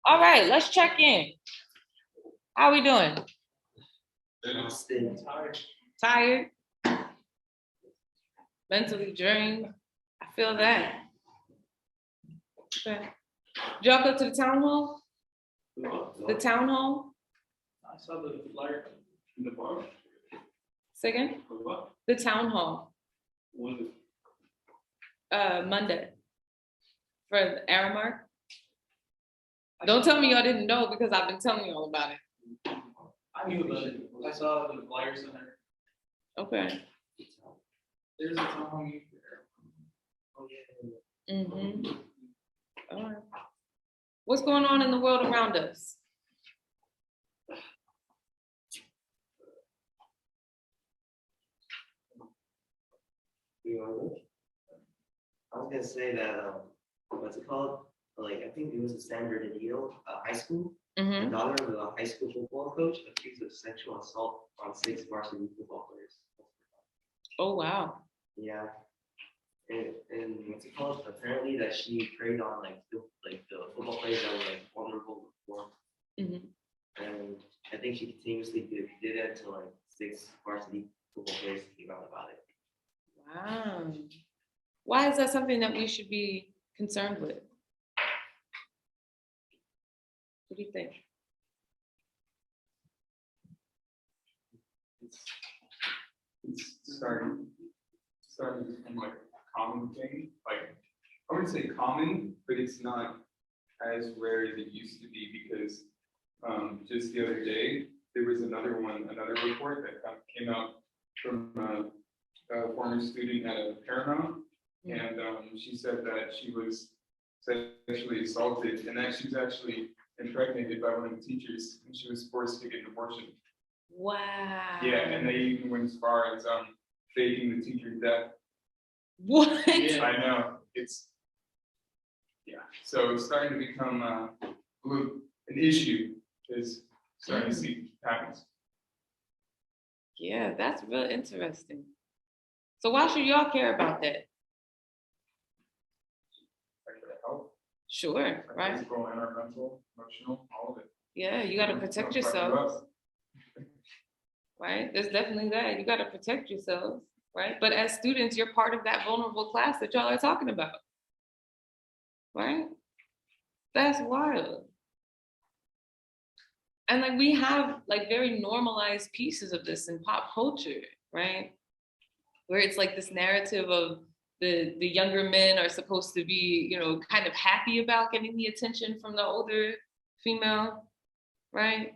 All right, let's check in. How we doing? Tired? Mentally drained? I feel that. Okay. Did y'all go to the town hall? The town hall? I saw the flyer in the bar. Say again? What? The town hall, Was it? Monday. For the Aramark. Don't tell me y'all didn't know because I've been telling y'all about it. I knew about it. I saw the flyers in there. Okay. There's a town hall meeting there. Mm-hmm. All right. What's going on in the world around us? I was gonna say that, what's it called? Like, I think it was a San Bernardino high school. Mm-hmm. The daughter of a high school football coach accused of sexual assault on 6 varsity football players. Oh, wow. Yeah. And what's it called? Apparently that she preyed on the football players that were like vulnerable before. Mm-hmm. And I think she continuously did that until like 6 varsity football players came out about it. Wow. Why is that something that we should be concerned with? What do you think? It's starting to become like a common thing. Like, I wouldn't say common, but it's not as rare as it used to be because just the other day there was another report that came out from a former student at a Paramount, and she said that she was sexually assaulted and that she was actually impregnated by one of the teachers and she was forced to get an abortion. Wow. Yeah, and they even went as far as faking the teacher's death. What? Yeah, I know. So it's starting to become an issue. Is starting to see happens. Yeah, that's real interesting. So why should y'all care about that? Like for the health, Sure, like right? physical, and our mental, emotional, all of it. Yeah, you got to protect yourselves, right? There's definitely that. You got to protect yourselves, right? But as students, you're part of that vulnerable class that y'all are talking about, right? That's wild. And like we have like very normalized pieces of this in pop culture, right? Where it's like this narrative of the younger men are supposed to be, kind of happy about getting the attention from the older female, right?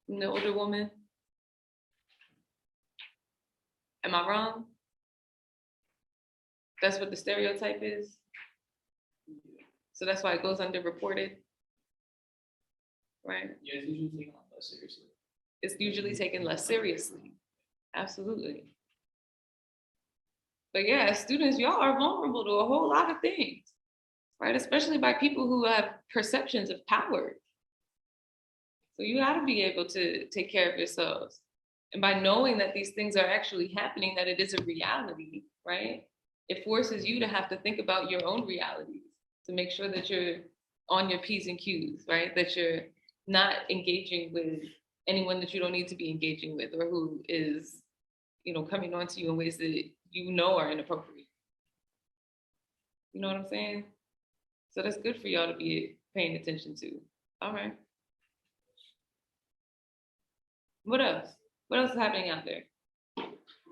From the older woman. Am I wrong? That's what the stereotype is. So that's why it goes underreported, right? Yeah, it's usually taken on less seriously. It's usually taken less seriously. Absolutely. But yeah, as students, y'all are vulnerable to a whole lot of things, right? Especially by people who have perceptions of power. So you got to be able to take care of yourselves. And by knowing that these things are actually happening, that it is a reality, right? It forces you to have to think about your own realities to make sure that you're on your P's and Q's, right? That you're not engaging with anyone that you don't need to be engaging with or who is, coming onto you in ways that are inappropriate. You know what I'm saying? So that's good for y'all to be paying attention to. All right. What else? What else is happening out there? I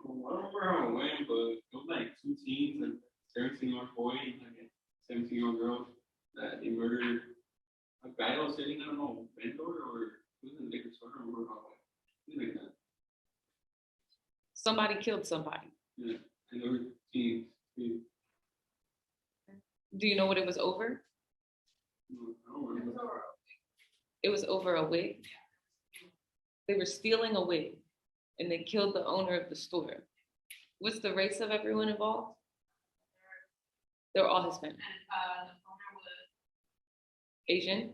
don't remember how it went, but it was like 2 teens, and 17-year-old boy and like a 17-year-old girl that they murdered a guy that was sitting, I don't know, vendor or who's in the liquor store, I don't remember how it went. Like that. Somebody killed somebody. Yeah, and they were teens. Do you know what it was over? I don't remember. It was over a wig. They were stealing a wig and they killed the owner of the store. What's the race of everyone involved? They were all Hispanic. And the owner was Asian?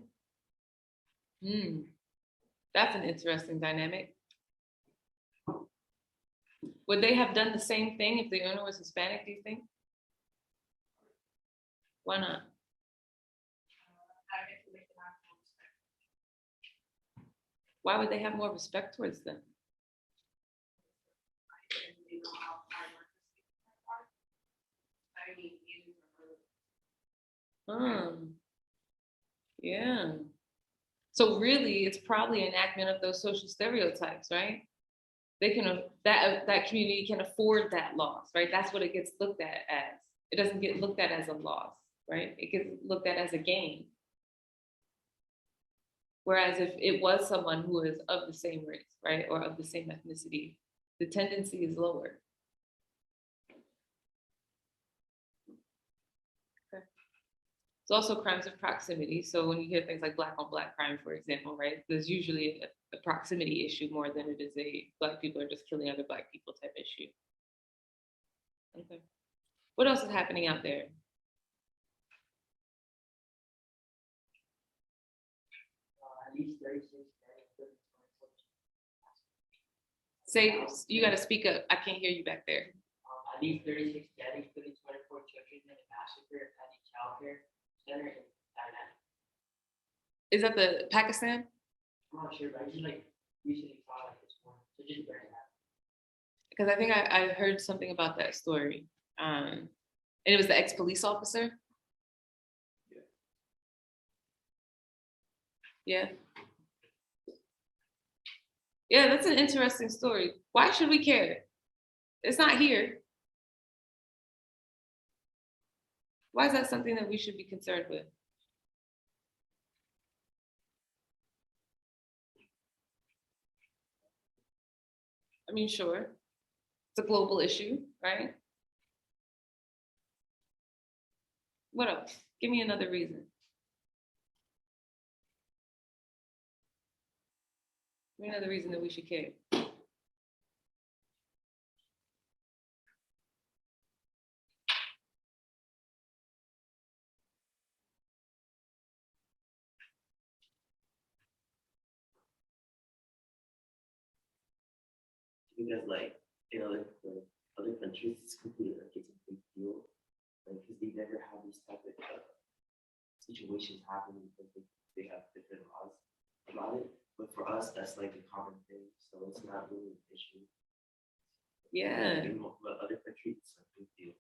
That's an interesting dynamic. Would they have done the same thing if the owner was Hispanic, do you think? Why not? having to make an actual respect. Why would they have more respect towards them? They know how hard workers are. I mean, you Yeah. So really, it's probably enactment of those social stereotypes, right? They can that community can afford that loss, right? That's what it gets looked at as. It doesn't get looked at as a loss, right? It gets looked at as a gain. Whereas if it was someone who is of the same race, right, or of the same ethnicity, the tendency is lower. Okay. It's also crimes of proximity. So when you hear things like black on black crime, for example, right, there's usually a proximity issue more than it is a black people are just killing other black people type issue. Okay. What else is happening out there? At least 36 Say, you got to speak up. I can't hear you back there. at least 36 dead, including 24 children in a massacre at a child care center in Thailand. Is that the Pakistan? I'm not sure, but I just like recently saw like this one. So just bear that. Because I think I heard something about that story. And it was the ex-police officer. Yeah. Yeah, that's an interesting story. Why should we care? It's not here. Why is that something that we should be concerned with? I mean, sure. It's a global issue, right? What else? Give me another reason. Give me another reason that we should care. Because like in other countries, it's completely like it's a big deal, like because they never have these type of situations happen because they have different laws about it. But for us, that's like a common thing, so it's not really an issue. Yeah. But other countries, it's a big deal.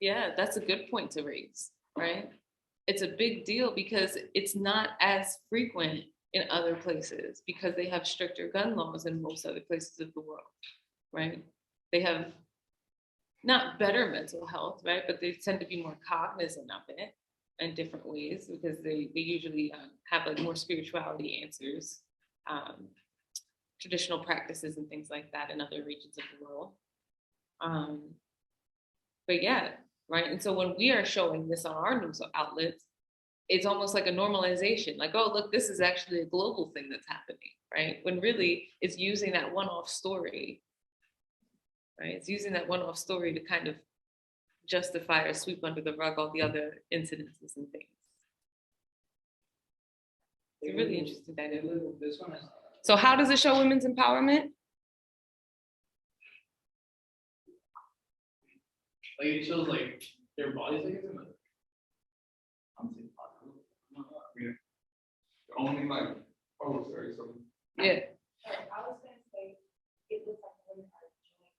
Yeah, that's a good point to raise, right? It's a big deal because it's not as frequent in other places because they have stricter gun laws in most other places of the world, right? They have not better mental health, right? But they tend to be more cognizant of it in different ways because they usually have like more spirituality answers, traditional practices and things like that in other regions of the world. But yeah, right? And so when we are showing this on our news outlets, it's almost like a normalization, like, oh, look, this is actually a global thing that's happening, right? When really it's using that one-off story, right? It's using that one-off story to kind of justify or sweep under the rug all the other incidences and things. It's a really interesting dynamic. This one is. So how does it show women's empowerment? Like it shows like their bodies, I guess. I'm saying Only like, oh, sorry, so. Yeah. Sorry, I was gonna say, it looks like women are doing,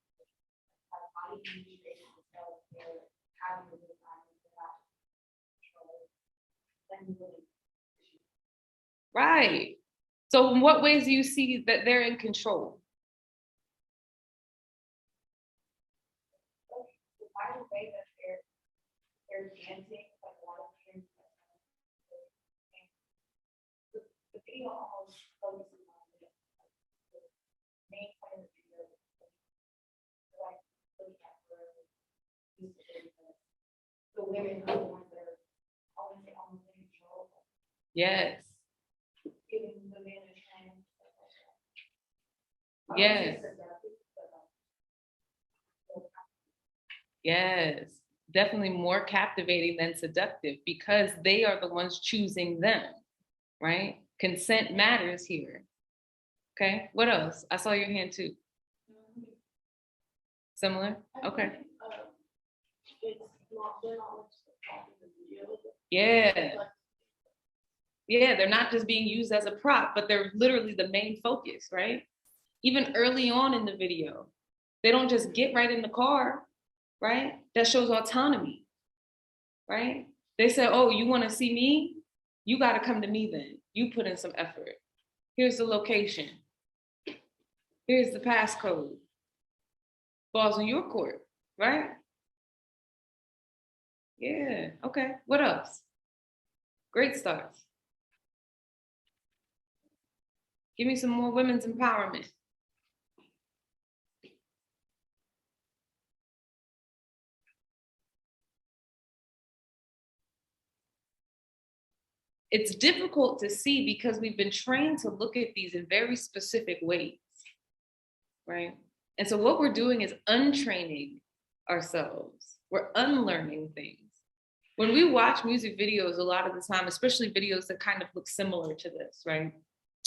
body image, they're having a good time without control. Then really. Right. So in what ways do you see that they're in control? The final way that they're dancing, like one of them. The video almost focuses on the main part of the video. Like looking at the women are the ones that are always in control. Yes. Giving the man a chance. Yes. Yes. Definitely more captivating than seductive because they are the ones choosing them, right? Consent matters here. Okay. What else? I saw your hand too. Similar? Okay. It's not, they're not like talking the video. Yeah. Yeah, they're not just being used as a prop, but they're literally the main focus, right? Even early on in the video, they don't just get right in the car, right? That shows autonomy, right? They said, oh, you want to see me? You got to come to me then. You put in some effort. Here's the location. Here's the passcode. Ball's in your court, right? Yeah, okay. What else? Great starts. Give me some more women's empowerment. It's difficult to see because we've been trained to look at these in very specific ways, right? And so what we're doing is untraining ourselves. We're unlearning things. When we watch music videos, a lot of the time, especially videos that kind of look similar to this, right?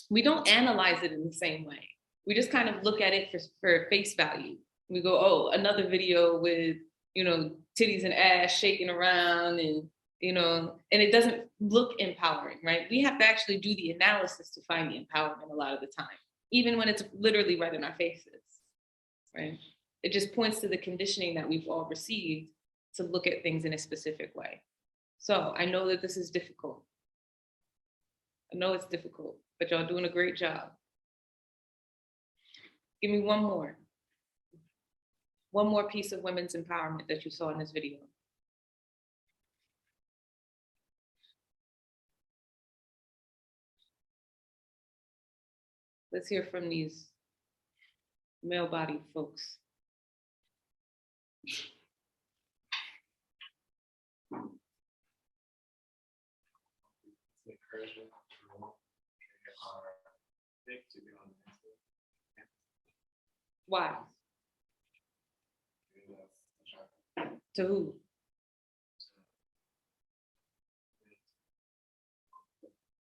We don't analyze it in the same way. We just kind of look at it for face value. We go, oh, another video with, titties and ass shaking around and, and it doesn't look empowering, right? We have to actually do the analysis to find the empowerment a lot of the time, even when it's literally right in our faces, right? It just points to the conditioning that we've all received to look at things in a specific way. So I know that this is difficult. I know it's difficult, but y'all doing a great job. Give me one more. One more piece of women's empowerment that you saw in this video. Let's hear from these male-bodied folks. Why? To who?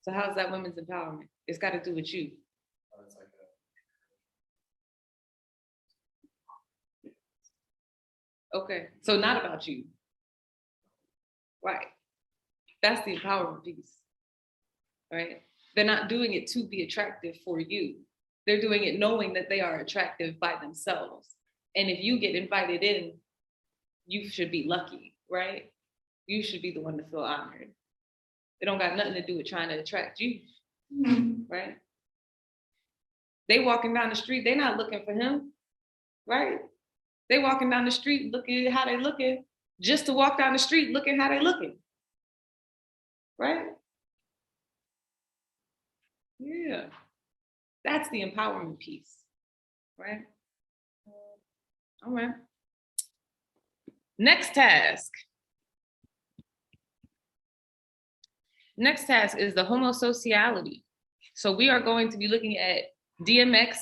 So how's that women's empowerment? It's got to do with you. Okay, so not about you. Right. That's the empowerment piece. Right? They're not doing it to be attractive for you. They're doing it knowing that they are attractive by themselves. And if you get invited in, you should be lucky, right? You should be the one to feel honored. It don't got nothing to do with trying to attract you, right? They walking down the street, they're not looking for him, right? They walking down the street looking at how they looking, just to walk down the street looking how they looking, right? Yeah, that's the empowerment piece, right? All right. Next task. Next task is the homosociality. So we are going to be looking at DMX,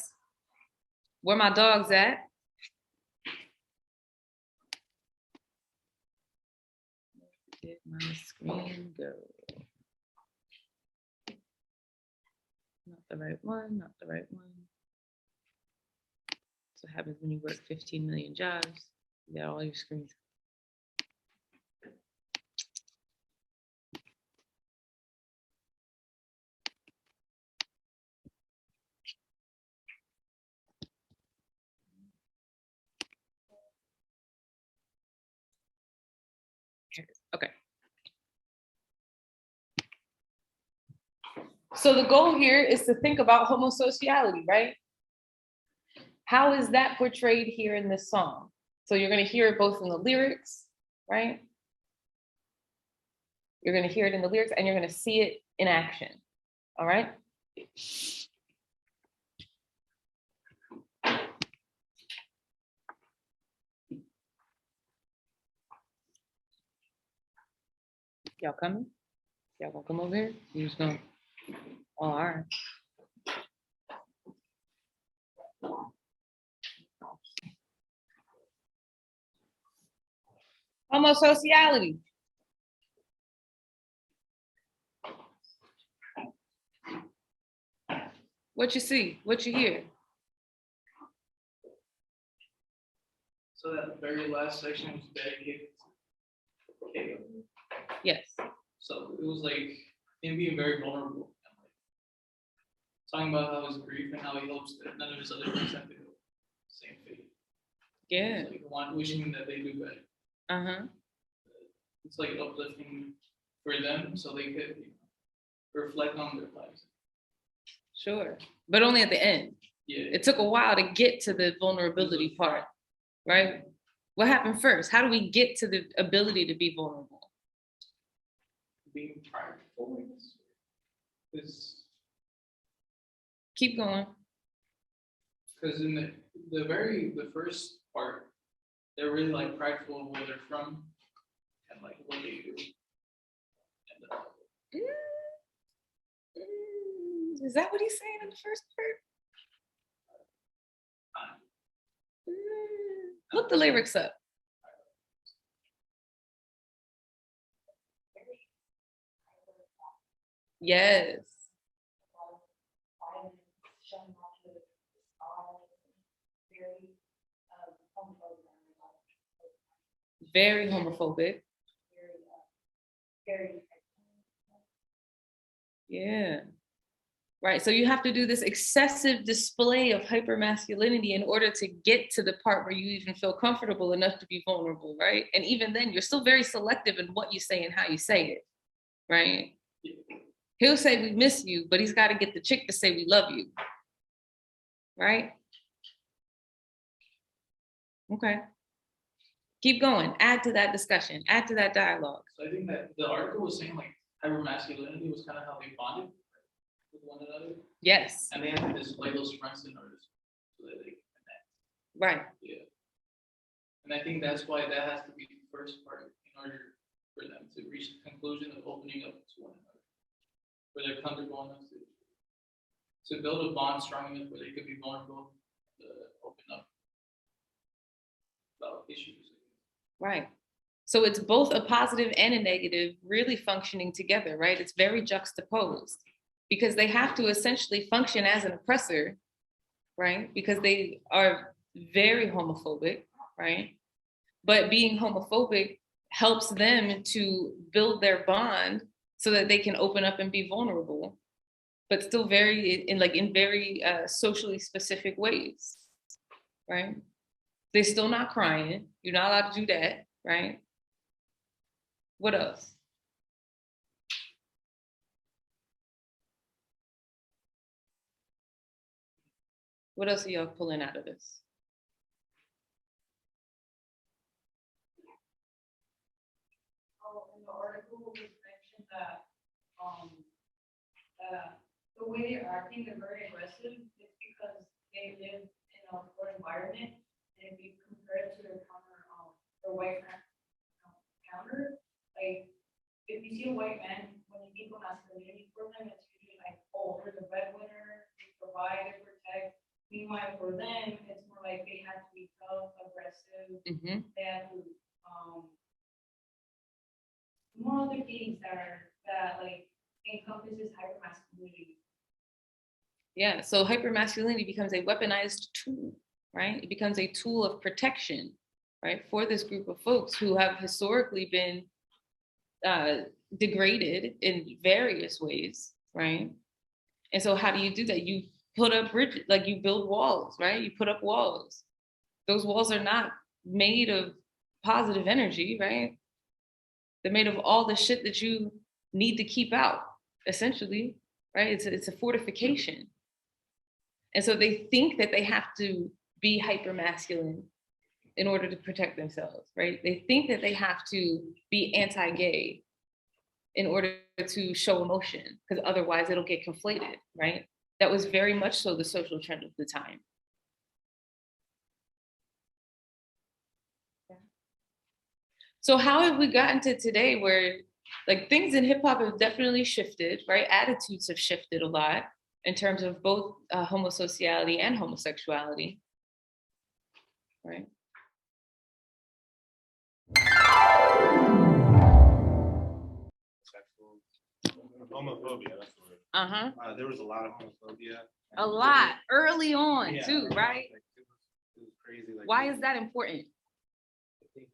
Where My Dog's At. Did my screen go? Not the right one, not the right one. That's what happens when you work 15 million jobs. You got all your screens. Okay. So the goal here is to think about homosociality, right? How is that portrayed here in this song? So you're going to hear it both in the lyrics, right? You're going to hear it in the lyrics and you're going to see it in action. All right? Y'all coming? Y'all gonna come over here? You just gonna, oh, all right. Homosociality. What you see? What you hear? So that very last section was dedicated to Caleb. Yes. So it was like him being very vulnerable and like talking about how his grief and how he hopes that none of his other friends have to go the same fate. Yeah. It's like wishing that they do better. Uh-huh. It's like uplifting for them so they could reflect on their lives. Sure. But only at the end. Yeah. It took a while to get to the vulnerability part, right? What happened first? How do we get to the ability to be vulnerable? Being prideful, I guess. Keep going. Because in the first part, they're really like prideful of where they're from and like what they do. And Is that what he's saying in the first part? Look the lyrics up. Yes. Showing off to the sky, very, homophobic, Very homophobic. very, Yeah. Right. So you have to do this excessive display of hypermasculinity in order to get to the part where you even feel comfortable enough to be vulnerable, right? And even then, you're still very selective in what you say and how you say it, right? He'll say we miss you, but he's got to get the chick to say we love you, right? Okay. Keep going. Add to that discussion. Add to that dialogue. so I think that the article was saying like hypermasculinity was kind of how they bonded with one another. Yes. And they had to display those strengths in order so that they can connect. Right. Yeah. And I think that's why that has to be the first part in order for them to reach the conclusion of opening up to one another. Where they're comfortable enough to build a bond strong enough where they could be vulnerable, open up about issues. Right. So it's both a positive and a negative really functioning together, right? It's very juxtaposed because they have to essentially function as an oppressor, right? Because they are very homophobic, right? But being homophobic helps them to build their bond so that they can open up and be vulnerable, but still very in very socially specific ways, right? They're still not crying. You're not allowed to do that, right? What else? What else are y'all pulling out of this? in the article was mentioned that, the way they're acting, they're very aggressive, it's because they live in a poor environment. And if you compare it to their white counter, like, if you see a white man, when you think of masculinity for them, it's usually like, oh, they're the breadwinner, they provide, they protect. Meanwhile, for them, it's more like they have to be tough, aggressive, Mm-hmm. they have to, more other things that like encompasses hypermasculinity. Yeah, so hypermasculinity becomes a weaponized tool, right? It becomes a tool of protection, right, for this group of folks who have historically been degraded in various ways, right? And so how do you do that? You put up bridges, like you build walls, right? You put up walls. Those walls are not made of positive energy, right? They're made of all the shit that you need to keep out, essentially, right? It's a fortification. And so they think that they have to be hypermasculine in order to protect themselves, right? They think that they have to be anti-gay in order to show emotion, because otherwise it'll get conflated, right? That was very much so the social trend of the time. So how have we gotten to today where like things in hip hop have definitely shifted, right? Attitudes have shifted a lot in terms of both homosociality and homosexuality, right? Homophobia, that's the word. Uh-huh. There was a lot of homophobia. A lot early on Yeah, too, right? Like, it was crazy. Like, Why is that important? I think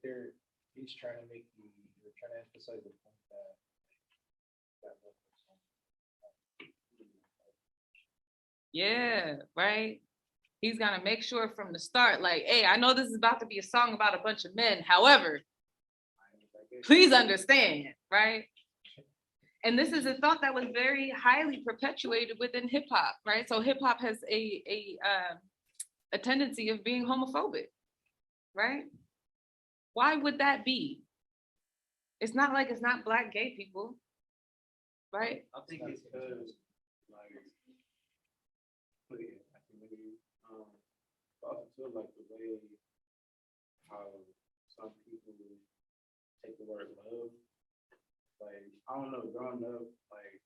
he's trying to make they're trying to emphasize the point that Yeah, right. He's gonna make sure from the start, like, hey, I know this is about to be a song about a bunch of men. However, please understand, right? And this is a thought that was very highly perpetuated within hip hop, right? So hip hop has a tendency of being homophobic, right? Why would that be? It's not like it's not Black gay people, right? I think it's because, like, I can maybe, I also feel like the way how some people take the word love, like, I don't know, growing up, like,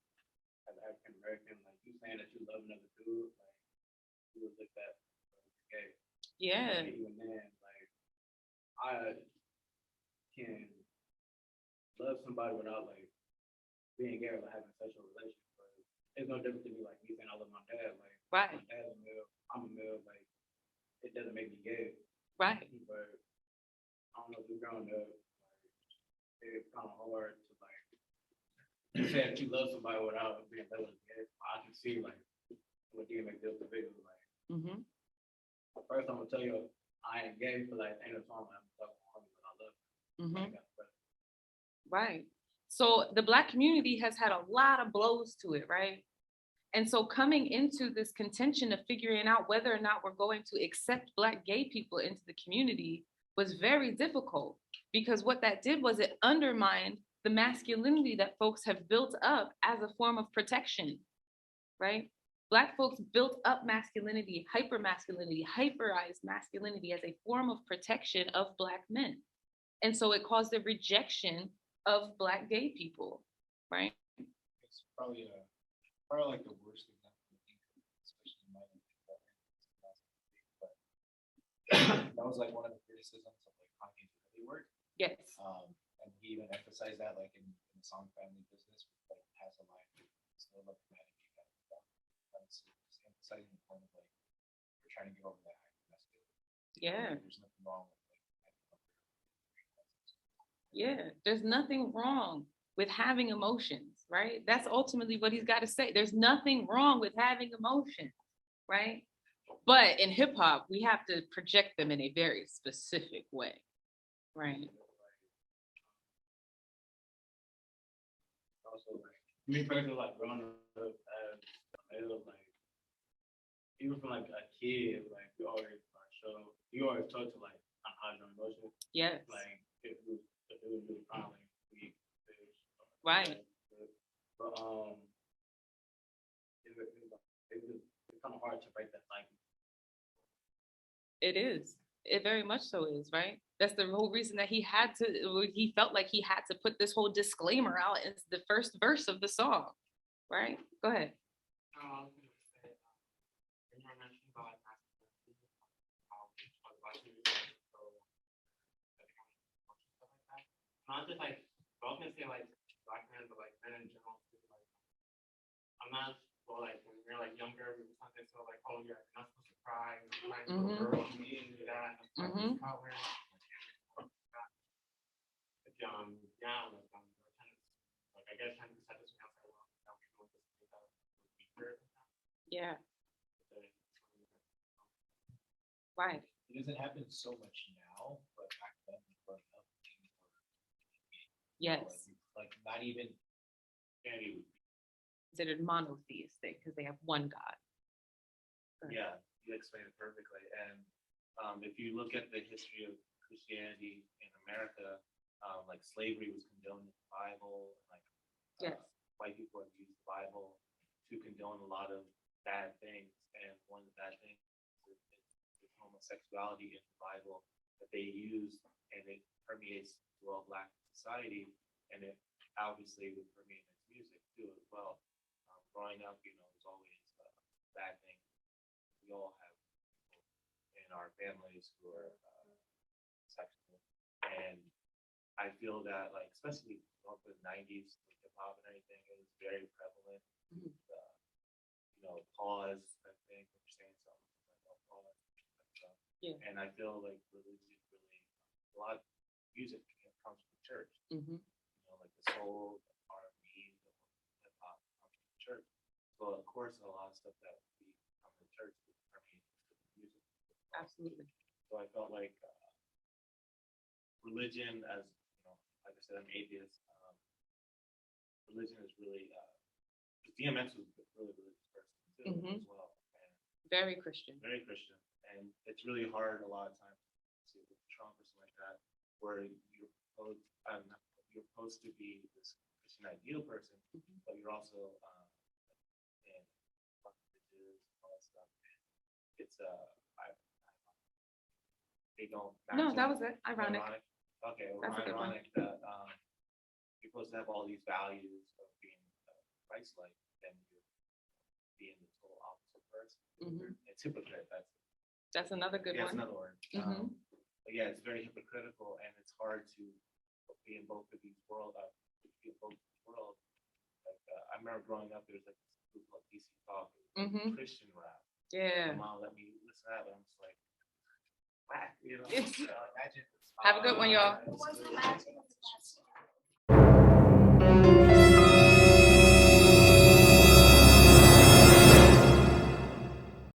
as African American, like, you saying that you love another dude, like, you would look at gay. Yeah. Like, even then, like, I can love somebody without, like, being gay or like, having a sexual relationship. But it's no different to me, like, me saying I love my dad. Like, Right. my dad's a male, I'm a male. Like, it doesn't make me gay. Right. But I don't know, if you're growing up, like, it's kind of hard to, like, say that you love somebody without being labeled as gay. I can see, like, what DMX did with the video. Like, Mm-hmm. first, I'm gonna tell you, I ain't gay, but like, ain't no song I'm talking about, but I love you. Mm-hmm. Like, Right. So the Black community has had a lot of blows to it, right? And so coming into this contention of figuring out whether or not we're going to accept Black gay people into the community was very difficult, because what that did was it undermined the masculinity that folks have built up as a form of protection, right? Black folks built up masculinity, hyperized masculinity as a form of protection of Black men. And so it caused the rejection of Black gay people, right? it's probably like the worst thing that can think of, especially in my opinion. But that was like one of the criticisms of like Kanye's early work. Yes. And he even emphasized that like in the song Family Business, which like has a line still love humanity kind of stuff. It's emphasizing the point of like we're trying to get over that masculinity. Yeah. There's nothing wrong with like Yeah. There's nothing wrong with having emotions, right? That's ultimately what he's got to say. There's nothing wrong with having emotions, right? But in hip hop, we have to project them in a very specific way, right? also like me personally like growing up as a male, like even from like a kid, like you always talk to like on how your emotions. Yes. Like if it was really fine, like we Right. But it's kind of hard to break that cycle. It is. It very much so is, right? That's the whole reason that he felt like he had to put this whole disclaimer out in the first verse of the song, right? Go ahead. I was gonna say, when you were mentioning about like masculinity, how we talk about you, so stuff like that. Not just like, I was gonna say like Black men, but like men in general too. Like, I'm not well, like when we were like younger, we were something so like, oh yeah, you're not supposed to cry, you're crying for a girl, you need to do that, and color. Yeah, like I guess 10% is outside of that we know this weaker. Yeah. Right. It doesn't happen so much now, but back then, growing up, Yes. like not even any. Considered monotheistic because they have one God. Yeah, you explained it perfectly. And if you look at the history of Christianity in America, like slavery was condoned in the Bible. Like yes. White people have used the Bible to condone a lot of bad things, and one of the bad things is homosexuality in the Bible that they use, and it permeates through all Black society, and it obviously would permeate in music too as well. Growing up, there's always bad things. We all have people in our families who are sexual, and I feel that, like, especially in the '90s, hip hop and everything, it was very prevalent. Pause, I think, when you're saying something like pause. Yeah. And I feel like religion really, a lot of music comes from the church. Like the soul, the R&B, the hip hop comes from the church. So of course, a lot of stuff that we church would permeate the music. Absolutely. So I felt like religion, as you know, like I said, I'm atheist. Religion is really, DMX was a really religious person too, Mhm. as well, and Very Christian. very Christian. And it's really hard a lot of times to see with Trump or something like that, where you're supposed to be this Christian ideal person, Mhm. but you're also in Jews and all that stuff. It's they don't. No, match that up. was it. Ironic. Okay, well, That's a good one. ironic that you're supposed to have all these values of being Christ-like, then you're being the total opposite person. Mhm. It's hypocrite. That's another good That's one. another word. Mhm. But yeah, it's very hypocritical, and it's hard to be in both of these worlds. Like I remember growing up, there was like this group called DC Talk, Mhm. Christian rap. Yeah. My mom let me listen to that, but I'm just like, whack, you know. Yes. Imagine. Have a good one, y'all. What's the last one?